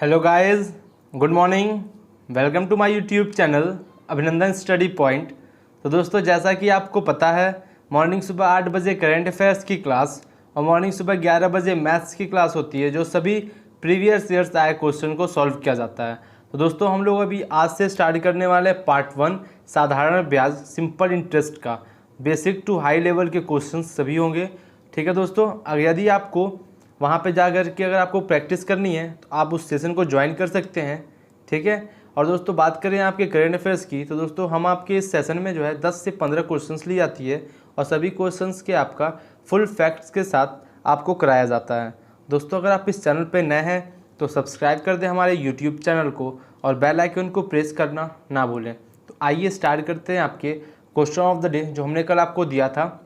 Hello guys, good morning. Welcome to my YouTube channel Abhinandan study point. तो दोस्तों, जैसा कि आपको पता है, मॉर्निंग सुबह 8 बजे करंट अफेयर्स की क्लास और मॉर्निंग सुबह 11 बजे मैथ्स की क्लास होती है, जो सभी प्रीवियस ईयर्स आए क्वेश्चन को सॉल्व किया जाता है। तो दोस्तों, हम लोग अभी आज से स्टार्ट करने वाले पार्ट 1 साधारण ब्याज सिंपल इंटरेस्ट का बेसिक टू हाई लेवल के क्वेश्चन सभी होंगे। ठीक है दोस्तों, अगर यदि आपको वहाँ पे जा कर के अगर आपको प्रैक्टिस करनी है तो आप उस सेशन को ज्वाइन कर सकते हैं। ठीक है। और दोस्तों, बात करें आपके करंट अफेयर्स की, तो दोस्तों हम आपके इस सेशन में जो है 10 से 15 क्वेश्चंस ली जाती है और सभी क्वेश्चंस के आपका फुल फैक्ट्स के साथ आपको कराया जाता है। दोस्तों, अगर आप इस चैनल पर नए हैं तो सब्सक्राइब कर दें हमारे यूट्यूब चैनल को और बेल आइकन को प्रेस करना ना भूलें। तो आइए स्टार्ट करते हैं आपके क्वेश्चन ऑफ द डे, जो हमने कल आपको दिया था।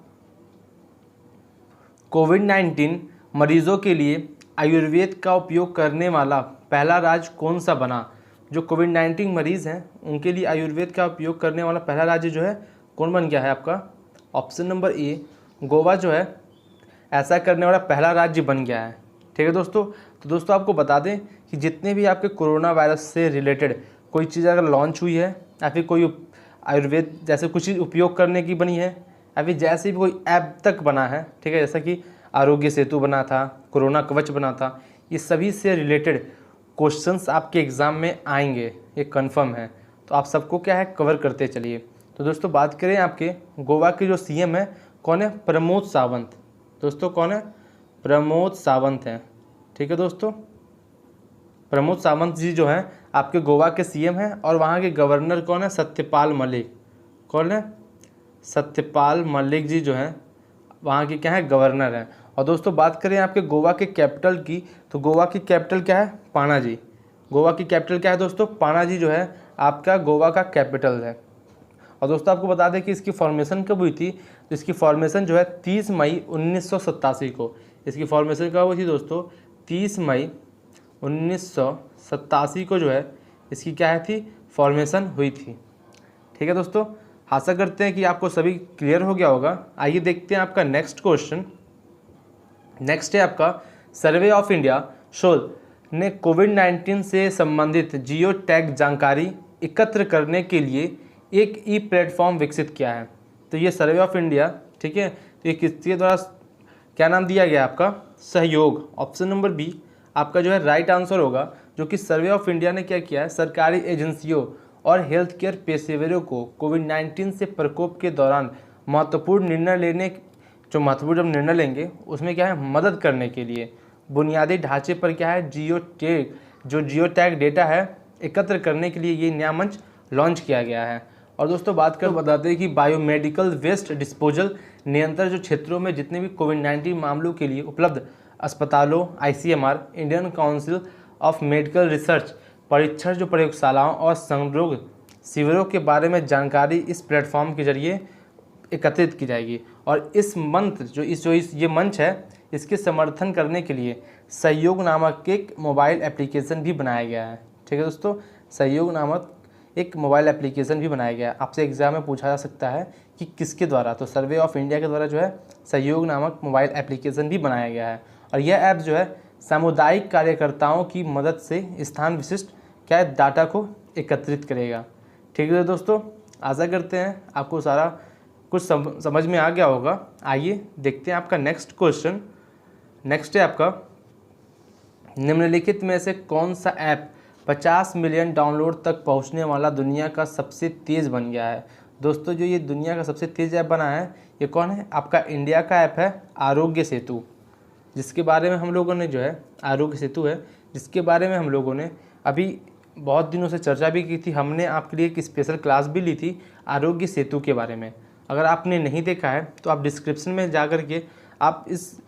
कोविड-19 मरीजों के लिए आयुर्वेद का उपयोग करने वाला पहला राज्य कौन सा बना। जो कोविड-19 मरीज़ हैं उनके लिए आयुर्वेद का उपयोग करने वाला पहला राज्य जो है कौन बन गया है आपका। ऑप्शन नंबर ए, गोवा जो है ऐसा करने वाला पहला राज्य बन गया है। ठीक है दोस्तों। तो दोस्तों, आपको बता दें कि जितने भी आपके कोरोना वायरस से रिलेटेड कोई चीज़ अगर लॉन्च हुई है या फिर कोई आयुर्वेद जैसे कुछ चीज़ उपयोग करने की बनी है या फिर जैसे भी कोई ऐप तक बना है, ठीक है, जैसा कि आरोग्य सेतु बना था, कोरोना कवच बना था, ये सभी से रिलेटेड क्वेश्चंस आपके एग्ज़ाम में आएंगे, ये कंफर्म है। तो आप सबको क्या है कवर करते चलिए। तो दोस्तों, बात करें आपके गोवा के जो सीएम है कौन है, प्रमोद सावंत। दोस्तों कौन है, प्रमोद सावंत हैं। ठीक है दोस्तों, प्रमोद सावंत जी जो हैं आपके गोवा के सीएम हैं और वहाँ के गवर्नर कौन है, सत्यपाल मलिक। कौन है, सत्यपाल मलिक जी जो हैं वहाँ के क्या है, गवर्नर हैं। और दोस्तों, बात करें आपके गोवा के कैपिटल की, तो गोवा की कैपिटल क्या है, पाणाजी। गोवा की कैपिटल क्या है दोस्तों, पाणाजी जो है आपका गोवा का कैपिटल है। और दोस्तों, आपको बता दें कि इसकी फॉर्मेशन कब हुई थी। तो इसकी फॉर्मेशन जो है 30 मई 1987 को। इसकी फॉर्मेशन कब हुई थी दोस्तों, 30 मई 1987 को जो है इसकी क्या है थी, फॉर्मेशन हुई थी। ठीक है दोस्तों, आशा करते हैं कि आपको सभी क्लियर हो गया होगा। आइए देखते हैं आपका नेक्स्ट क्वेश्चन। नेक्स्ट है आपका, सर्वे ऑफ इंडिया शोध ने कोविड-19 से संबंधित जियो टैग जानकारी एकत्र करने के लिए एक ई प्लेटफॉर्म विकसित किया है। तो ये सर्वे ऑफ इंडिया, ठीक है, तो ये किसके द्वारा क्या नाम दिया गया आपका, सहयोग। ऑप्शन नंबर बी आपका जो है राइट आंसर होगा, जो कि सर्वे ऑफ इंडिया ने क्या किया है, सरकारी एजेंसियों और हेल्थ केयर पेशेवरों को कोविड-19 से प्रकोप के दौरान महत्वपूर्ण निर्णय लेंगे उसमें क्या है, मदद करने के लिए बुनियादी ढांचे पर क्या है, जियो टैग डेटा है एकत्र करने के लिए ये नया मंच लॉन्च किया गया है। और दोस्तों, बात कर बताते हैं कि बायोमेडिकल वेस्ट डिस्पोजल नियंत्रण जो क्षेत्रों में जितने भी कोविड-19 मामलों के लिए उपलब्ध अस्पतालों, ICMR, Indian council of medical research परीक्षण जो प्रयोगशालाओं और संरोग शिविरों के बारे में जानकारी इस प्लेटफॉर्म के जरिए एकत्रित की जाएगी। और इस मंत्र ये मंच है, इसके समर्थन करने के लिए सहयोग नामक एक मोबाइल एप्लीकेशन भी बनाया गया है। ठीक है दोस्तों, सहयोग नामक एक मोबाइल एप्लीकेशन भी बनाया गया है। आपसे एग्जाम में पूछा जा सकता है कि किसके द्वारा, तो सर्वे ऑफ इंडिया के द्वारा जो है सहयोग नामक मोबाइल एप्लीकेशन भी बनाया गया है। और यह ऐप जो है सामुदायिक कार्यकर्ताओं की मदद से स्थान विशिष्ट क्या है, डाटा को एकत्रित करेगा। ठीक है दोस्तों, आशा करते हैं आपको सारा कुछ समझ में आ गया होगा। आइए देखते हैं आपका नेक्स्ट क्वेश्चन। नेक्स्ट है आपका, निम्नलिखित में से कौन सा ऐप 50 मिलियन डाउनलोड तक पहुंचने वाला दुनिया का सबसे तेज़ बन गया है। दोस्तों, जो ये दुनिया का सबसे तेज़ ऐप बना है ये कौन है, आपका इंडिया का ऐप है आरोग्य सेतु, जिसके बारे में हम लोगों ने जो है आरोग्य सेतु है, जिसके बारे में हम लोगों ने अभी बहुत दिनों से चर्चा भी की थी। हमने आपके लिए एक स्पेशल क्लास भी ली थी आरोग्य सेतु के बारे में। अगर आपने नहीं देखा है तो आप डिस्क्रिप्शन में जा कर के आप इस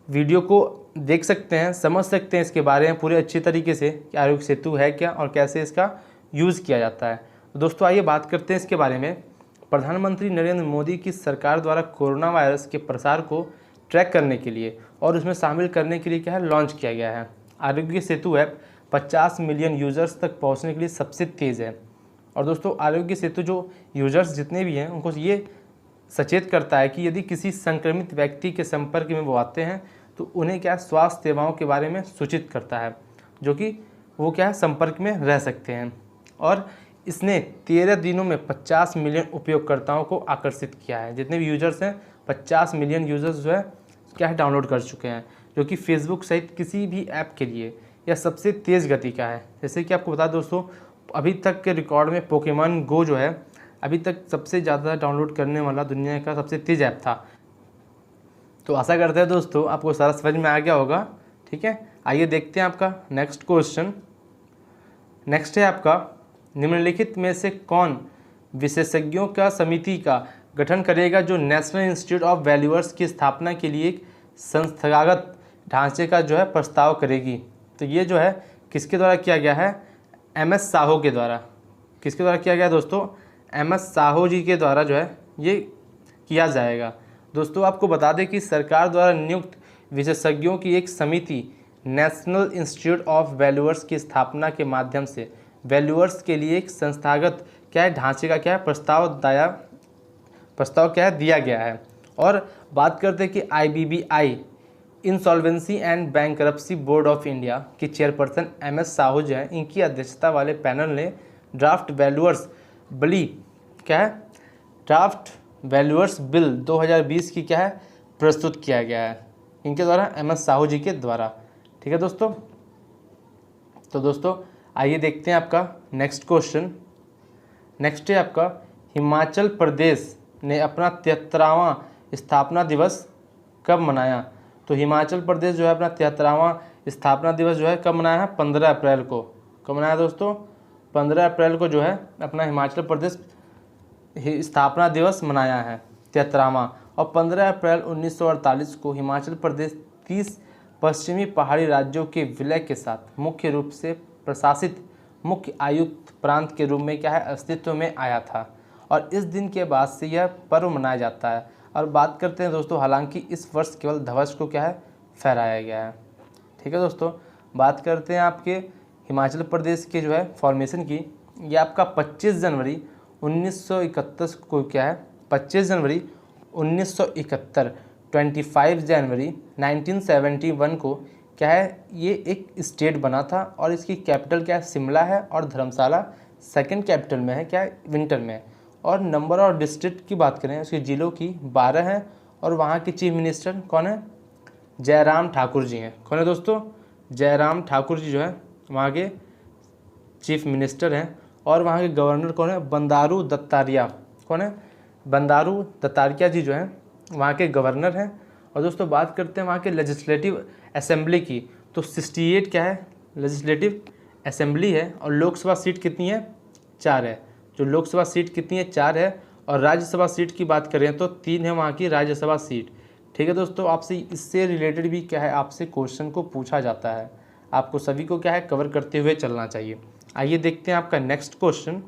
वीडियो को देख सकते हैं, समझ सकते हैं इसके बारे में पूरे अच्छे तरीके से कि आरोग्य सेतु है क्या और कैसे इसका यूज़ किया जाता है। तो दोस्तों, आइए बात करते हैं इसके बारे में। प्रधानमंत्री नरेंद्र मोदी की सरकार द्वारा कोरोना वायरस के प्रसार को ट्रैक करने के लिए और उसमें शामिल करने के लिए क्या है, लॉन्च किया गया है। Aarogya Setu app 50 million users तक पहुंचने के लिए सबसे तेज़ है। और दोस्तों, आरोग्य सेतु जो यूज़र्स जितने भी हैं उनको ये सचेत करता है कि यदि किसी संक्रमित व्यक्ति के संपर्क में वो आते हैं तो उन्हें क्या स्वास्थ्य सेवाओं के बारे में सूचित करता है। जो कि वो क्या है संपर्क में रह सकते हैं। और इसने 13 दिनों में 50 मिलियन उपयोगकर्ताओं को आकर्षित किया है। जितने भी यूजर्स हैं 50 मिलियन यूजर्स जो है क्या है डाउनलोड कर चुके हैं, जो कि फेसबुक सहित किसी भी ऐप के लिए यह सबसे तेज़ गति का है। जैसे कि आपको बता दोस्तों, अभी तक के रिकॉर्ड में पोकेमॉन गो जो है अभी तक सबसे ज़्यादा डाउनलोड करने वाला दुनिया का सबसे तेज़ ऐप था। तो आशा करते हैं दोस्तों आपको सारा समझ में आ गया होगा। ठीक है, आइए देखते हैं आपका नेक्स्ट क्वेश्चन। नेक्स्ट है आपका, निम्नलिखित में से कौन विशेषज्ञों का समिति का गठन करेगा जो नेशनल इंस्टीट्यूट ऑफ वैल्यूअर्स की स्थापना के लिए एक संस्थागत ढांचे का जो है प्रस्ताव करेगी। तो ये जो है किसके द्वारा किया गया है, एमएस साहो के द्वारा। किसके द्वारा किया गया दोस्तों, एमएस साहो जी के द्वारा जो है ये किया जाएगा। दोस्तों आपको बता दें कि सरकार द्वारा नियुक्त विशेषज्ञों की एक समिति नेशनल इंस्टीट्यूट ऑफ वैल्यूअर्स की स्थापना के माध्यम से वैल्यूअर्स के लिए एक संस्थागत क्या है ढांचे का क्या है प्रस्ताव क्या है दिया गया है। और बात करते हैं कि IBBI insolvency and bankruptcy board of India की चेयरपर्सन एमएस साहू जो है, इनकी अध्यक्षता वाले पैनल ने ड्राफ्ट वैल्यूअर्स बिल 2020 की क्या है प्रस्तुत किया गया है इनके द्वारा, एमएस साहू जी के द्वारा। ठीक है दोस्तों, तो दोस्तों आइए देखते हैं आपका नेक्स्ट क्वेश्चन। नेक्स्ट है आपका, हिमाचल प्रदेश ने अपना 73वां स्थापना दिवस कब मनाया। तो हिमाचल प्रदेश जो है अपना 73वां स्थापना दिवस जो है कब मनाया है, 15 अप्रैल को। कब मनाया दोस्तों, 15 अप्रैल को जो है अपना हिमाचल प्रदेश स्थापना दिवस मनाया है 73वां। और 15 अप्रैल 1948 को हिमाचल प्रदेश 30 पश्चिमी पहाड़ी राज्यों के विलय के साथ मुख्य रूप से प्रशासित मुख्य आयुक्त प्रांत के रूप में क्या है अस्तित्व में आया था। और इस दिन के बाद से यह पर्व मनाया जाता है। और बात करते हैं दोस्तों, हालांकि इस वर्ष केवल ध्वज को क्या है फहराया गया है। ठीक है दोस्तों, बात करते हैं आपके हिमाचल प्रदेश के जो है फॉर्मेशन की। यह आपका 25 जनवरी 1931 को क्या है 25 जनवरी 1971 25 जनवरी 1971 को क्या है ये एक स्टेट बना था। और इसकी कैपिटल क्या है शिमला है, और धर्मशाला सेकंड कैपिटल में है क्या है विंटर में। और नंबर और डिस्ट्रिक्ट की बात करें उसके ज़िलों की 12 हैं। और वहाँ के चीफ मिनिस्टर कौन है, जयराम ठाकुर जी हैं। कौन है दोस्तों, जयराम ठाकुर जी जो है वहाँ के चीफ मिनिस्टर हैं। और वहाँ के गवर्नर कौन है, बंदारू दत्तात्रेय। कौन है, बंदारू दत्तात्रेय जी जो हैं वहाँ के गवर्नर हैं। और दोस्तों बात करते हैं वहाँ के लेजिस्लेटिव असेंबली की, तो 68 क्या है लेजिस्लेटिव असेंबली है। और लोकसभा सीट कितनी है, 4 है। जो लोकसभा सीट कितनी है, 4 है। और राज्यसभा सीट की बात करें तो 3 है वहाँ की राज्यसभा सीट। ठीक है दोस्तों, आपसे इससे रिलेटेड भी क्या है आपसे क्वेश्चन को पूछा जाता है, आपको सभी को क्या है कवर करते हुए चलना चाहिए। आइए देखते हैं आपका नेक्स्ट क्वेश्चन।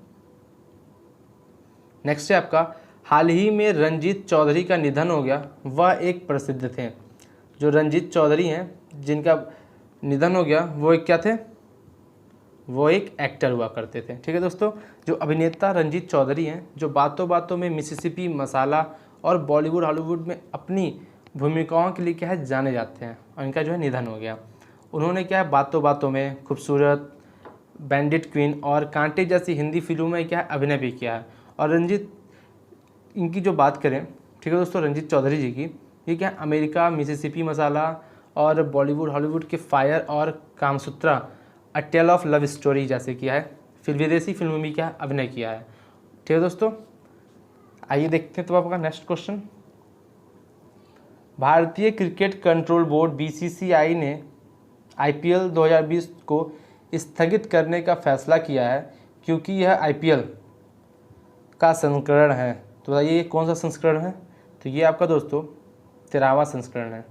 नेक्स्ट है आपका, हाल ही में रंजीत चौधरी का निधन हो गया, वह एक प्रसिद्ध थे। जो रंजीत चौधरी हैं जिनका निधन हो गया वो एक क्या थे, वो एक एक्टर हुआ करते थे। ठीक है दोस्तों, जो अभिनेता रंजीत चौधरी हैं जो बातों बातों में मिसिसिपी मसाला और बॉलीवुड हॉलीवुड में अपनी भूमिकाओं के लिए क्या है जाने जाते हैं, और इनका जो है निधन हो गया। उन्होंने क्या है बातों बातों में, खूबसूरत, बैंडिट क्वीन और कांटे जैसी हिंदी फिल्मों में क्या है अभिनय भी किया है। और रंजीत इनकी जो बात करें, ठीक है दोस्तों, रंजीत चौधरी जी की, ये क्या अमेरिका, मिसिसिपी मसाला और बॉलीवुड हॉलीवुड के फायर और कामसूत्रा, अ टेल ऑफ लव स्टोरी जैसे किया है। फिर विदेशी फिल्मों में क्या अभिनय किया है। ठीक है दोस्तों, आइए देखते हैं तो आपका नेक्स्ट क्वेश्चन। भारतीय क्रिकेट कंट्रोल बोर्ड BCCI ने IPL 2020 को स्थगित करने का फैसला किया है क्योंकि यह IPL का संस्करण है। तो बताइए ये कौन सा संस्करण है, तो ये आपका दोस्तों 13वां संस्करण है।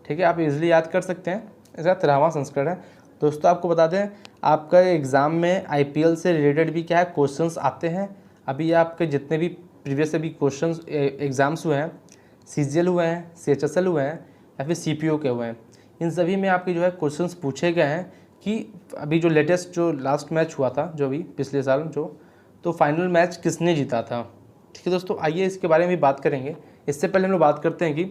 ठीक है, आप इजीली याद कर सकते हैं, इसका 13वां संस्करण है। दोस्तों आपको बता दें आपका एग्ज़ाम में IPL से रिलेटेड भी क्या है क्वेश्चंस आते हैं। अभी आपके जितने भी प्रीवियस अभी क्वेश्चंस एग्ज़ाम्स हुए हैं, CGL हुए हैं, CHSL हुए हैं या फिर CPO के हुए हैं, इन सभी में आपके जो है क्वेश्चंस पूछे गए हैं कि अभी जो लेटेस्ट जो लास्ट मैच हुआ था जो अभी पिछले साल तो फाइनल मैच किसने जीता था। ठीक है दोस्तों, आइए इसके बारे में भी बात करेंगे। इससे पहले हम लोग बात करते हैं कि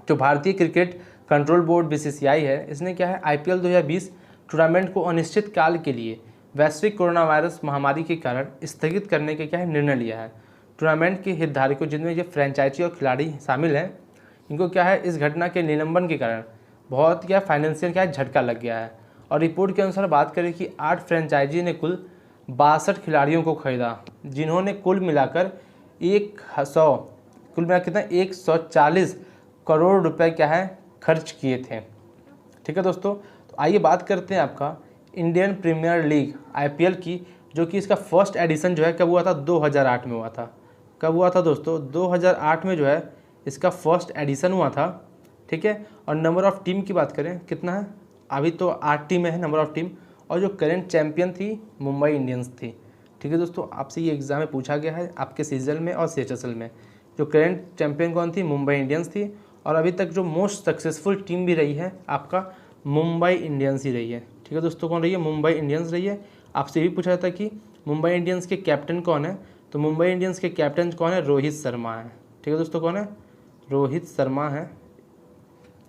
जो भारतीय क्रिकेट कंट्रोल बोर्ड BCCI है, इसने क्या है IPL 2020 टूर्नामेंट को अनिश्चित काल के लिए वैश्विक कोरोना वायरस महामारी के कारण स्थगित करने का क्या है निर्णय लिया है। टूर्नामेंट के हितधारकों जिनमें ये फ्रेंचाइजी और खिलाड़ी शामिल हैं, इनको क्या है इस घटना के निलंबन के कारण बहुत क्या फाइनेंशियल क्या है झटका लग गया है। और रिपोर्ट के अनुसार बात करें कि 8 फ्रेंचाइजी ने कुल 62 खिलाड़ियों को खरीदा, जिन्होंने कुल मिलाकर 140 करोड़ रुपए क्या है खर्च किए थे। ठीक है दोस्तों, तो आइए बात करते हैं आपका इंडियन प्रीमियर लीग IPL की, जो कि इसका फर्स्ट एडिशन जो है कब हुआ था, 2008 में हुआ था। कब हुआ था दोस्तों, 2008 में जो है इसका फर्स्ट एडिशन हुआ था। ठीक है, और नंबर ऑफ़ टीम की बात करें कितना है, अभी तो 8 टीमें हैं नंबर ऑफ़ टीम, और जो करेंट चैंपियन थी मुंबई इंडियंस थी। ठीक है दोस्तों, आपसे ये एग्ज़ाम में पूछा गया है आपके सीजल में और CHSL में। जो करेंट चैंपियन कौन थी, मुंबई इंडियंस थी, और अभी तक जो मोस्ट सक्सेसफुल टीम भी रही है आपका मुंबई इंडियंस ही रही है। ठीक है दोस्तों, कौन रही है, मुंबई इंडियंस रही है। आपसे भी पूछा था कि मुंबई इंडियंस के कैप्टन कौन है, तो मुंबई इंडियंस के कैप्टन कौन है, रोहित शर्मा है। ठीक है दोस्तों, कौन है, रोहित शर्मा है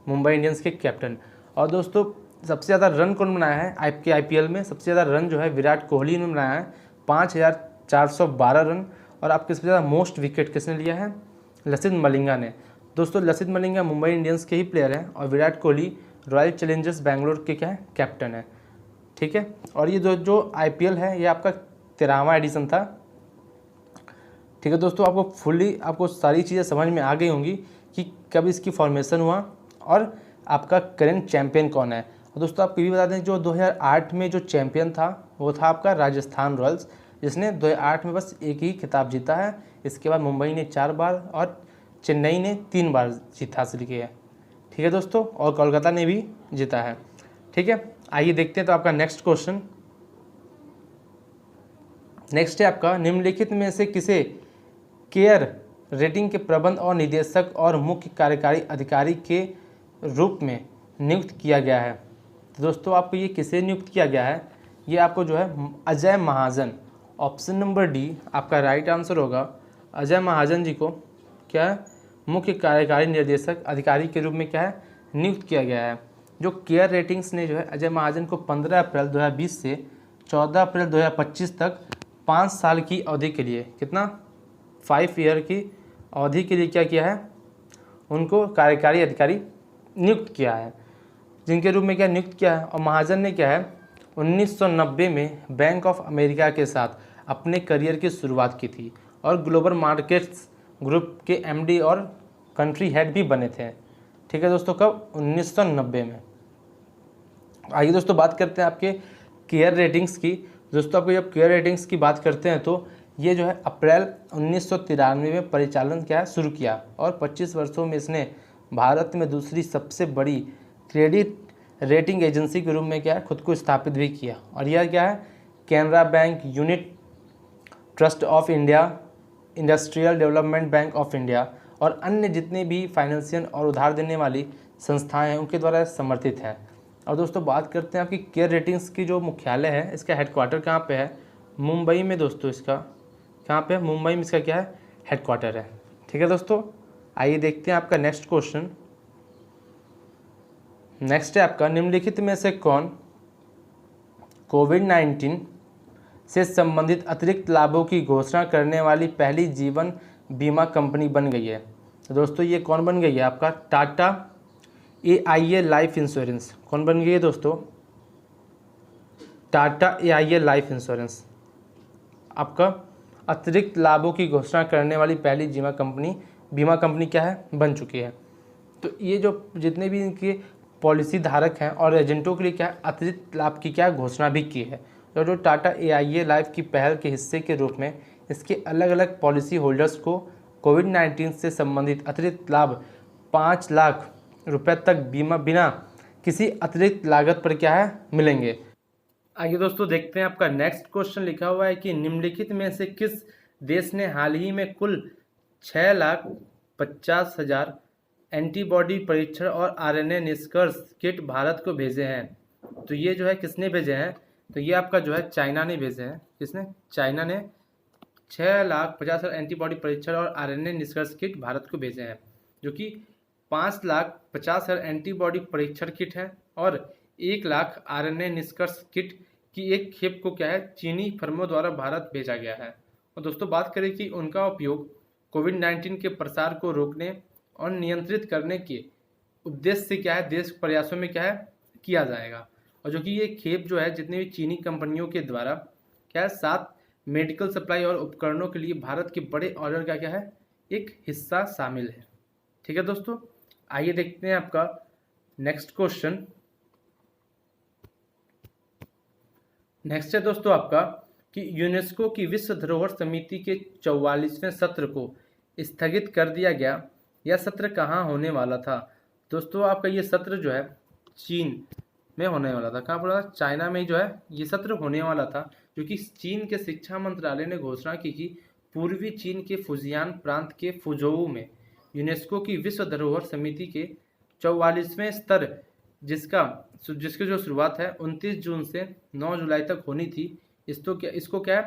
मुंबई इंडियंस के कैप्टन। और दोस्तों सबसे ज़्यादा रन कौन बनाया है आपके IPL में, सबसे ज़्यादा रन जो है विराट कोहली ने बनाया है 5412 रन। और आपके सबसे ज़्यादा मोस्ट विकेट किसने लिया है, लसित मलिंगा ने। दोस्तों लसित मलिंगा मुंबई इंडियंस के ही प्लेयर हैं और विराट कोहली रॉयल चैलेंजर्स बैंगलोर के क्या है कैप्टन है। ठीक है, और ये जो IPL है ये आपका 13वां एडिशन था। ठीक है दोस्तों, आपको सारी चीज़ें समझ में आ गई होंगी कि कब इसकी फॉर्मेशन हुआ और आपका करेंट चैंपियन कौन है। और दोस्तों आपको ये बता दें जो 2008 में जो चैंपियन था वो था आपका राजस्थान रॉयल्स, जिसने 2008 में बस एक ही खिताब जीता है। इसके बाद मुंबई ने 4 बार और चेन्नई ने 3 बार जीत हासिल की है। ठीक है दोस्तों, और कोलकाता ने भी जीता है। ठीक है, आइए देखते हैं तो आपका नेक्स्ट क्वेश्चन। नेक्स्ट है आपका निम्नलिखित में से किसे केयर रेटिंग के प्रबंध और निदेशक और मुख्य कार्यकारी अधिकारी के रूप में नियुक्त किया गया है। तो दोस्तों आपको ये किसे नियुक्त किया गया है, ये आपको जो है Ajay Mahajan, option number D आपका राइट आंसर होगा। अजय महाजन जी को क्या है मुख्य कार्यकारी निर्देशक अधिकारी के रूप में क्या है नियुक्त किया गया है। जो केयर रेटिंग्स ने जो है अजय महाजन को 15 अप्रैल 2020 से 14 अप्रैल 2025 तक 5 साल की अवधि के लिए कितना 5 ईयर की अवधि के लिए क्या किया है, उनको कार्यकारी अधिकारी नियुक्त किया है, जिनके रूप में क्या नियुक्त किया है। और महाजन ने क्या है 1990 में बैंक ऑफ अमेरिका के साथ अपने करियर की शुरुआत की थी और ग्लोबल मार्केट्स ग्रुप के MD और कंट्री हेड भी बने थे। ठीक है दोस्तों, कब 1990 में। आइए दोस्तों बात करते हैं आपके केयर रेटिंग्स की। दोस्तों आपको जब केयर रेटिंग्स की बात करते हैं तो ये जो है अप्रैल 1993 में परिचालन क्या है शुरू किया और 25 वर्षों में इसने भारत में दूसरी सबसे बड़ी क्रेडिट रेटिंग एजेंसी के रूप में क्या है खुद को स्थापित भी किया। और यह क्या है Canara bank, unit trust of India, industrial development bank of India और अन्य जितने भी फाइनेंशियल और उधार देने वाली संस्थाएं हैं उनके द्वारा समर्थित है। और दोस्तों बात करते हैं आपकी केयर रेटिंग्स की जो मुख्यालय है, इसका हेडक्वार्टर कहाँ पे है, मुंबई में। दोस्तों इसका कहाँ पे है, मुंबई में इसका क्या है हेडक्वार्टर है। ठीक है दोस्तों, आइए देखते हैं आपका नेक्स्ट क्वेश्चन। नेक्स्ट है आपका निम्नलिखित में से कौन कोविड-19 से संबंधित अतिरिक्त लाभों की घोषणा करने वाली पहली जीवन बीमा कंपनी बन गई है। तो दोस्तों ये कौन बन गई है, आपका टाटा AIA लाइफ इंश्योरेंस। कौन बन गई है दोस्तों, टाटा AIA लाइफ इंश्योरेंस आपका अतिरिक्त लाभों की घोषणा करने वाली पहली बीमा कंपनी क्या है बन चुकी है। तो ये जो जितने भी इनके पॉलिसी धारक हैं और एजेंटों के लिए क्या अतिरिक्त लाभ की क्या घोषणा भी की है। तो जो टाटा AIA लाइफ की पहल के हिस्से के रूप में इसके अलग अलग पॉलिसी होल्डर्स को कोविड-19 से संबंधित अतिरिक्त लाभ 5 लाख रुपए तक बीमा बिना किसी अतिरिक्त लागत पर क्या है मिलेंगे। आइए दोस्तों देखते हैं आपका नेक्स्ट क्वेश्चन। लिखा हुआ है कि निम्नलिखित में से किस देश ने हाल ही में कुल 6,50,000 एंटीबॉडी परीक्षण और RNA निष्कर्ष किट भारत को भेजे हैं। तो ये जो है किसने भेजे हैं, तो ये आपका जो है चाइना ने भेजे हैं। किसने, चाइना ने 6,50,000 एंटीबॉडी परीक्षण और RNA निष्कर्ष किट भारत को भेजे हैं, जो कि 5,50,000 एंटीबॉडी परीक्षण किट है और 1 लाख RNA निष्कर्ष किट की एक खेप को क्या है चीनी फर्मों द्वारा भारत भेजा गया है। और दोस्तों बात करें कि उनका उपयोग कोविड-19 के प्रसार को रोकने और नियंत्रित करने के उद्देश्य से क्या है देश प्रयासों में क्या है किया जाएगा। और जो कि ये खेप जो है जितने भी चीनी कंपनियों के द्वारा क्या है 7 मेडिकल सप्लाई और उपकरणों के लिए भारत के बड़े ऑर्डर का क्या है एक हिस्सा शामिल है। ठीक है दोस्तों, आइए देखते हैं आपका नेक्स्ट क्वेश्चन। नेक्स्ट है दोस्तों आपका कि यूनेस्को की विश्व धरोहर समिति के 44वें सत्र को स्थगित कर दिया गया। यह सत्र कहाँ होने वाला था? दोस्तों आपका ये सत्र जो है चीन में होने वाला था। कहाँ पर था? चाइना में जो है ये सत्र होने वाला था, क्योंकि चीन के शिक्षा मंत्रालय ने घोषणा की कि पूर्वी चीन के फुजियान प्रांत के फुझोऊ में यूनेस्को की विश्व धरोहर समिति के 44वें स्तर जिसकी जो शुरुआत है 29 जून से 9 जुलाई तक होनी थी, इसको क्या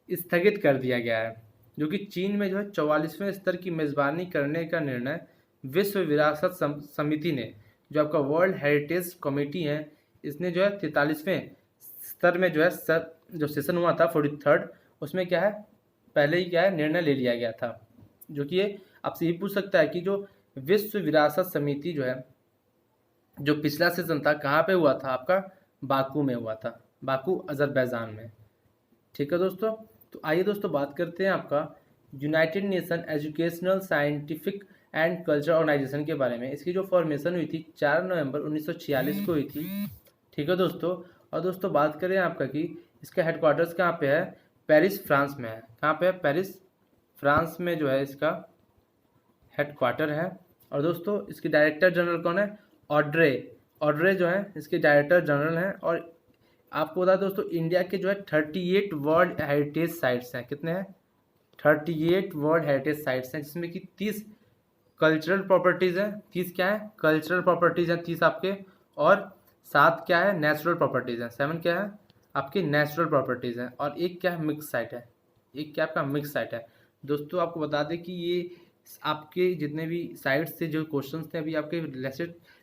स्थगित कर दिया गया है। जो कि चीन में जो है 44वें स्तर की मेज़बानी करने का निर्णय विश्व विरासत समिति ने, जो आपका वर्ल्ड हेरिटेज कमेटी है, इसने जो है 43वें स्तर में जो है जो सेशन हुआ था 43rd, उसमें क्या है पहले ही क्या है निर्णय ले लिया गया था। जो कि ये आपसे ये पूछ सकता है कि जो विश्व विरासत समिति जो है जो पिछला सेशन था कहाँ पे हुआ था? आपका बाकू में हुआ था, बाकू अजरबैजान में। ठीक है दोस्तों, तो आइए दोस्तों बात करते हैं आपका United Nation Educational Scientific and Culture Organization के बारे में। इसकी जो फॉर्मेशन हुई थी 4 नवंबर 1946 को हुई थी। ठीक है दोस्तों, और दोस्तों बात करें आपका कि इसका हेडक्वार्टर्स कहाँ पे है? पेरिस फ्रांस में है। कहाँ पे है? पेरिस फ्रांस में जो है इसका हेडक्वार्टर है। और दोस्तों इसके डायरेक्टर जनरल कौन है? ऑड्रे जो है इसके डायरेक्टर जनरल हैं। और आपको बता दोस्तों इंडिया के जो है 38 वर्ल्ड हेरिटेज साइट्स हैं। कितने हैं? 38 वर्ल्ड हेरिटेज साइट्स हैं, जिसमें कि 30 कल्चरल प्रॉपर्टीज़ हैं। 30 क्या है? कल्चरल प्रॉपर्टीज़ हैं 30 आपके, और 7 क्या है? नेचुरल प्रॉपर्टीज़ हैं। 7 क्या है? आपकी नेचुरल प्रॉपर्टीज़ हैं। और एक क्या है? मिक्स साइट है। एक क्या आपका मिक्स साइट है। दोस्तों आपको बता दें कि ये आपके जितने भी साइट से जो क्वेश्चंस थे अभी आपके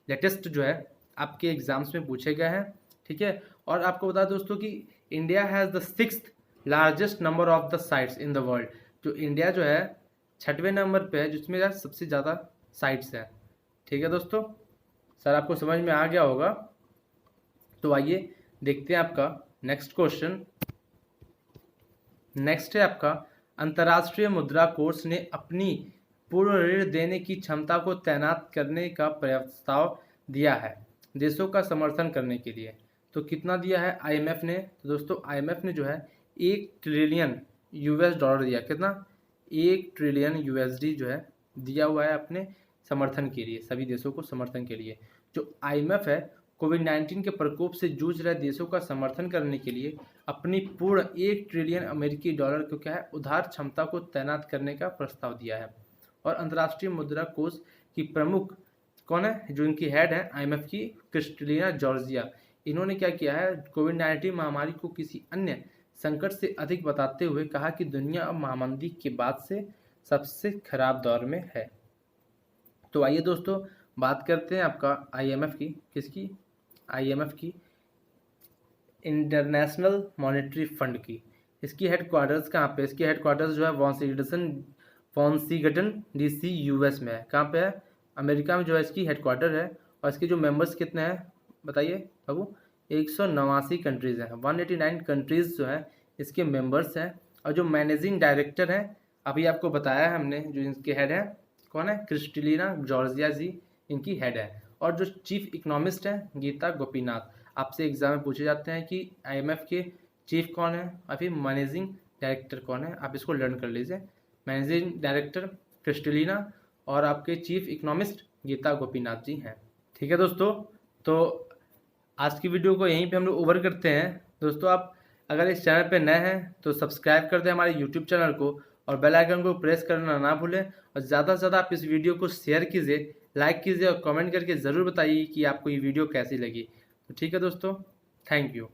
लेटेस्ट जो है आपके एग्जाम्स में पूछे गए हैं। ठीक है, और आपको बता दोस्तों कि India has the 6th largest number of the sites in the world. जो इंडिया जो है 6वें नंबर पे है जिसमें सबसे ज़्यादा साइट्स हैं। ठीक है दोस्तों, सर आपको समझ में आ गया होगा। तो आइए देखते हैं आपका नेक्स्ट क्वेश्चन। नेक्स्ट है आपका अंतर्राष्ट्रीय मुद्रा कोष ने अपनी पूर्ण ऋण देने की क्षमता को तैनात करने का प्रस्ताव दिया है देशों का समर्थन करने के लिए। तो कितना दिया है IMF ने? तो दोस्तों IMF ने जो है 1 ट्रिलियन US डॉलर दिया। कितना? 1 ट्रिलियन USD जो है दिया हुआ है अपने समर्थन के लिए, सभी देशों को समर्थन के लिए। जो IMF है कोविड-19 के प्रकोप से जूझ रहे देशों का समर्थन करने के लिए अपनी पूर्ण 1 ट्रिलियन अमेरिकी डॉलर को क्या है उधार क्षमता को तैनात करने का प्रस्ताव दिया है। और अंतर्राष्ट्रीय मुद्रा कोष की प्रमुख कौन है? जो इनकी हेड है IMF की, क्रिस्टलिना जॉर्जिया। इन्होंने क्या किया है कोविड-19 महामारी को किसी अन्य संकट से अधिक बताते हुए कहा कि दुनिया अब महामारी के बाद से सबसे खराब दौर में है। तो आइए दोस्तों बात करते हैं आपका IMF की। किसकी? IMF की, इंटरनेशनल मॉनेटरी फंड की। इसकी हेडक्वार्टर्स कहाँ पे? इसकी हेडक्वार्टर्स जो है वॉशिंगटन DC US में है। कहाँ पे है? अमेरिका में जो है इसकी हेडक्वार्टर है। और इसके जो मेंबर्स कितने हैं बताइए बाबू? 189 कंट्रीज़ हैं। 189 कंट्रीज़ जो हैं इसके मेंबर्स हैं। और जो मैनेजिंग डायरेक्टर हैं अभी आपको बताया है हमने, जो इनके हेड हैं कौन है? क्रिस्टलिना जॉर्जिया जी इनकी हेड है। और जो चीफ इकोनॉमिस्ट हैं गीता गोपीनाथ। आपसे एग्जाम में पूछे जाते हैं कि IMF के चीफ कौन है और फिर मैनेजिंग डायरेक्टर कौन है, आप इसको लर्न कर लीजिए। मैनेजिंग डायरेक्टर क्रिस्टलिना और आपके चीफ इकोनॉमिस्ट गीता गोपीनाथ जी हैं। ठीक है दोस्तों, तो आज की वीडियो को यहीं पे हम लोग ओवर करते हैं। दोस्तों आप अगर इस चैनल पे नए हैं तो सब्सक्राइब कर दें हमारे YouTube चैनल को और बेल आइकन को प्रेस करना ना भूलें। और ज़्यादा से ज़्यादा आप इस वीडियो को शेयर कीजिए, लाइक कीजिए और कमेंट करके ज़रूर बताइए कि आपको ये वीडियो कैसी लगी। तो ठीक है दोस्तों, थैंक यू।